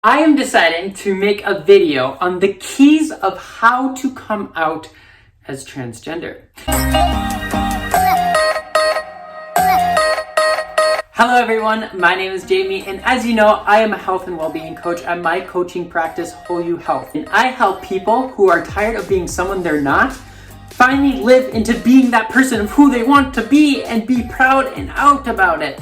I am deciding to make a video on the keys of how to come out as transgender. Hello everyone, my name is Jamie, and as you know, I am a health and well-being coach at my coaching practice, Whole You Health. And I help people who are tired of being someone they're not finally live into being that person of who they want to be and be proud and out about it.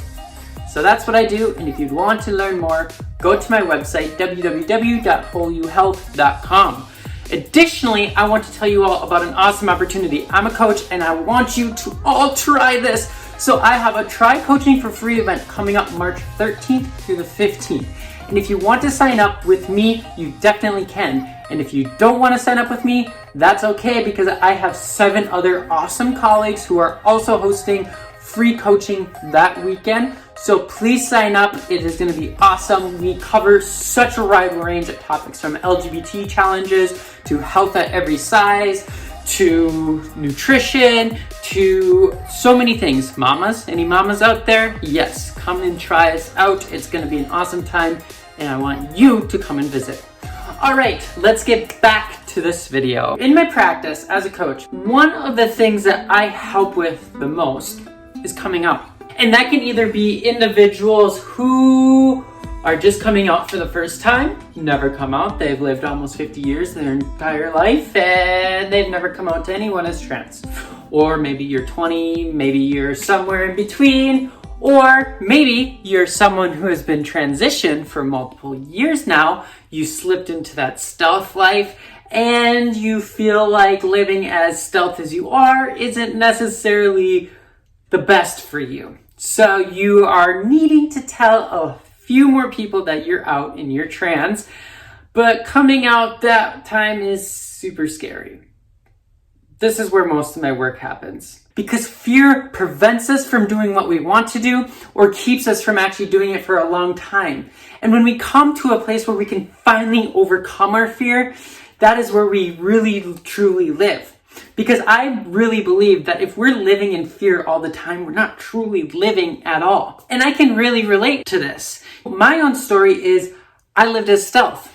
So that's what I do, and if you want to learn more, go to my website, www.wholeyouhealth.com. Additionally, I want to tell you all about an awesome opportunity. I'm a coach, and I want you to all try this. So I have a Try Coaching for Free event coming up March 13th through the 15th. And if you want to sign up with me, you definitely can. And if you don't want to sign up with me, that's okay, because I have 7 other awesome colleagues who are also hosting free coaching that weekend. So please sign up. It is going to be awesome. We cover such a wide range of topics, from LGBT challenges to health at every size to nutrition to so many things. Mamas, any mamas out there? Yes, come and try us out. It's going to be an awesome time, and I want you to come and visit. All right, let's get back to this video. In my practice as a coach, one of the things that I help with the most is coming out. And that can either be individuals who are just coming out for the first time, never come out, they've lived almost 50 years their entire life, and they've never come out to anyone as trans. Or maybe you're 20, maybe you're somewhere in between, or maybe you're someone who has been transitioned for multiple years now. You slipped into that stealth life, and you feel like living as stealth as you are isn't necessarily the best for you. So you are needing to tell a few more people that you're out and you're trans, but coming out that time is super scary. This is where most of my work happens, because fear prevents us from doing what we want to do or keeps us from actually doing it for a long time. And when we come to a place where we can finally overcome our fear, that is where we really truly live. Because I really believe that if we're living in fear all the time, we're not truly living at all. And I can really relate to this. My own story is I lived as stealth.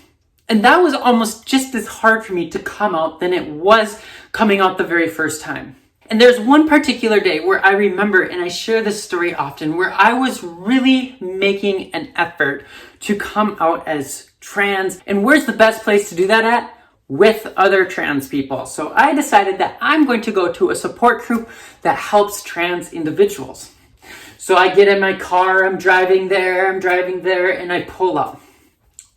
And that was almost just as hard for me to come out than it was coming out the very first time. And there's one particular day where I remember, and I share this story often, where I was really making an effort to come out as trans. And where's the best place to do that at? With other trans people. So I decided that I'm going to go to a support group that helps trans individuals. So I get in my car, I'm driving there, and I pull up.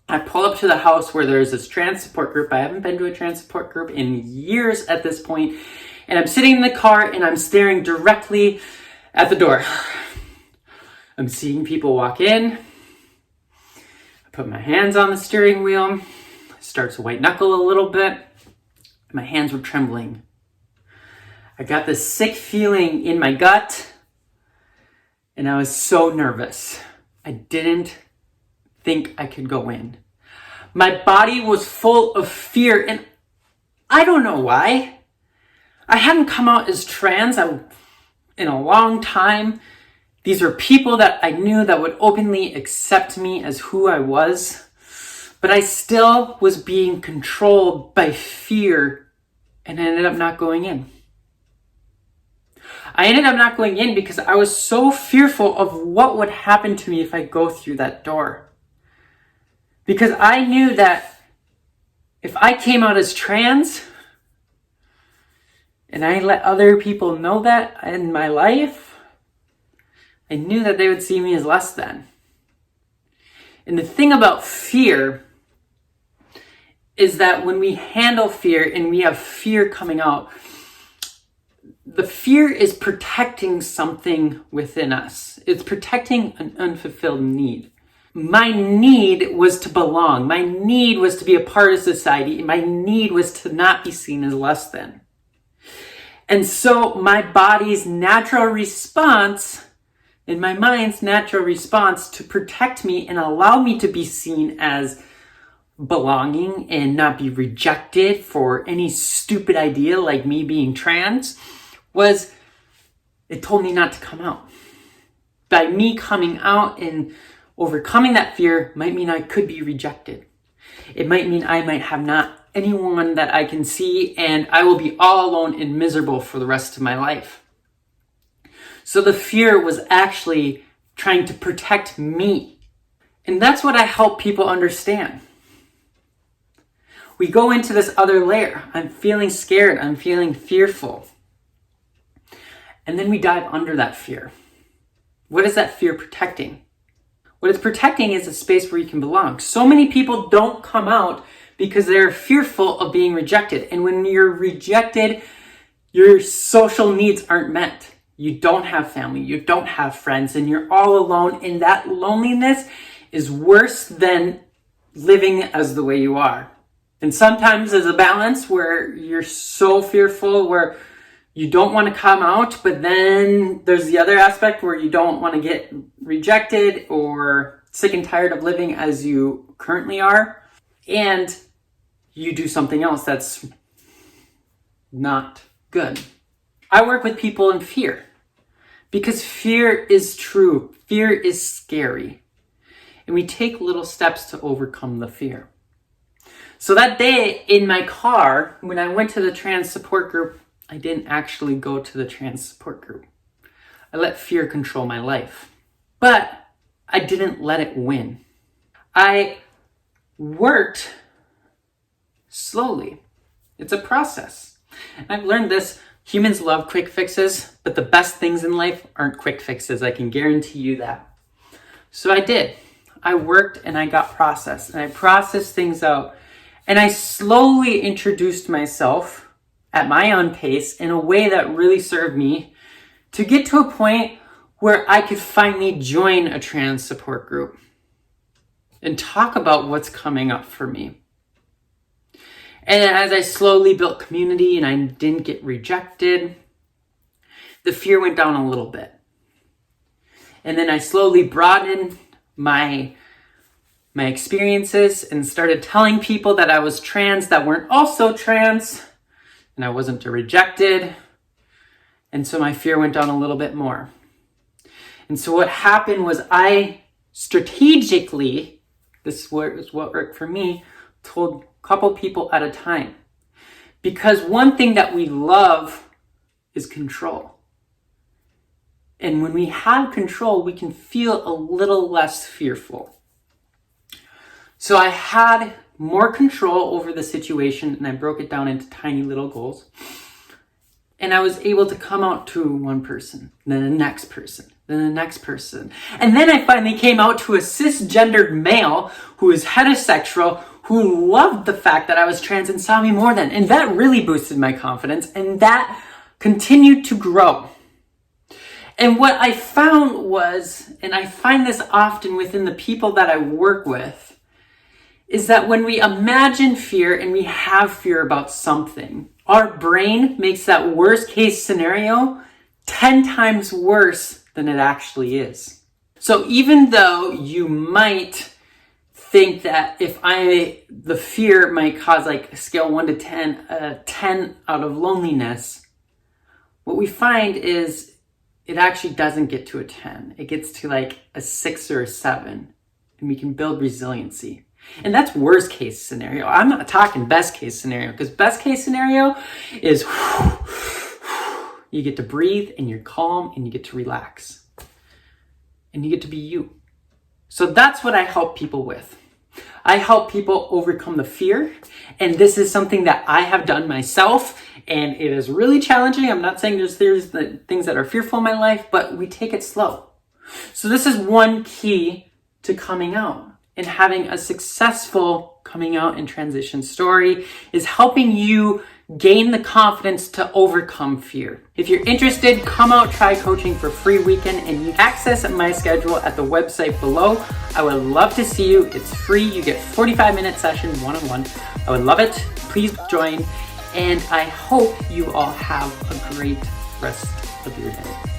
I pull up to the house where there's this trans support group. I haven't been to a trans support group in years at this point. And I'm sitting in the car and I'm staring directly at the door. I'm seeing people walk in. I put my hands on the steering wheel. Start to white knuckle a little bit. My hands were trembling. I got this sick feeling in my gut, and I was so nervous. I didn't think I could go in. My body was full of fear, and I don't know why. I hadn't come out as trans in a long time. These were people that I knew that would openly accept me as who I was. But I still was being controlled by fear, and I ended up not going in. I ended up not going in because I was so fearful of what would happen to me if I go through that door. Because I knew that if I came out as trans, and I let other people know that in my life, I knew that they would see me as less than. And the thing about fear is that when we handle fear and we have fear coming out, the fear is protecting something within us. It's protecting an unfulfilled need. My need was to belong. My need was to be a part of society. My need was to not be seen as less than. And so my body's natural response and my mind's natural response to protect me and allow me to be seen as belonging and not be rejected for any stupid idea like me being trans was, it told me not to come out. By me coming out and Overcoming that fear might mean I could be rejected. It might mean I might have not anyone that I can see, and I will be all alone and miserable for the rest of my life. So the fear was actually trying to protect me. And that's what I help people understand. We go into this other layer. I'm feeling scared. I'm feeling fearful. And then we dive under that fear. What is that fear protecting? What it's protecting is a space where you can belong. So many people don't come out because they're fearful of being rejected. And when you're rejected, your social needs aren't met. You don't have family, you don't have friends, and you're all alone. And that loneliness is worse than living as the way you are. And sometimes there's a balance where you're so fearful, where you don't want to come out, but then there's the other aspect where you don't want to get rejected or sick and tired of living as you currently are. And you do something else that's not good. I work with people in fear because fear is true. Fear is scary. And we take little steps to overcome the fear. So that day in my car, when I went to the trans support group, I didn't actually go to the trans support group. I let fear control my life. But I didn't let it win. I worked slowly. It's a process. And I've learned this. Humans love quick fixes, but the best things in life aren't quick fixes. I can guarantee you that. So I did. I worked and I got processed. And I processed things out. And I slowly introduced myself at my own pace in a way that really served me to get to a point where I could finally join a trans support group and talk about what's coming up for me. And as I slowly built community and I didn't get rejected, the fear went down a little bit. And then I slowly broadened my experiences and started telling people that I was trans that weren't also trans, and I wasn't rejected. And so my fear went down a little bit more. And so what happened was I strategically, this was what worked for me, told a couple people at a time. Because one thing that we love is control. And when we have control, we can feel a little less fearful. So I had more control over the situation, and I broke it down into tiny little goals. And I was able to come out to one person, then the next person, then the next person. And then I finally came out to a cisgendered male who is heterosexual, who loved the fact that I was trans and saw me more than. And that really boosted my confidence, and that continued to grow. And what I found was, and I find this often within the people that I work with, is that when we imagine fear and we have fear about something, our brain makes that worst case scenario 10 times worse than it actually is. So even though you might think that the fear might cause like a scale 1 to 10, a 10 out of loneliness, what we find is it actually doesn't get to a 10. It gets to like a 6 or a 7, and we can build resiliency. And that's worst case scenario. I'm not talking best case scenario, because best case scenario is you get to breathe and you're calm and you get to relax and you get to be you. So that's what I help people with. I help people overcome the fear. And this is something that I have done myself, and it is really challenging. I'm not saying there's things that are fearful in my life, but we take it slow. So this is one key to coming out. And having a successful coming out and transition story is helping you gain the confidence to overcome fear. If you're interested, come out, try coaching for free weekend, and you access my schedule at the website below. I would love to see you. It's free. You get 45-minute session one-on-one. I would love it. Please join. And I hope you all have a great rest of your day.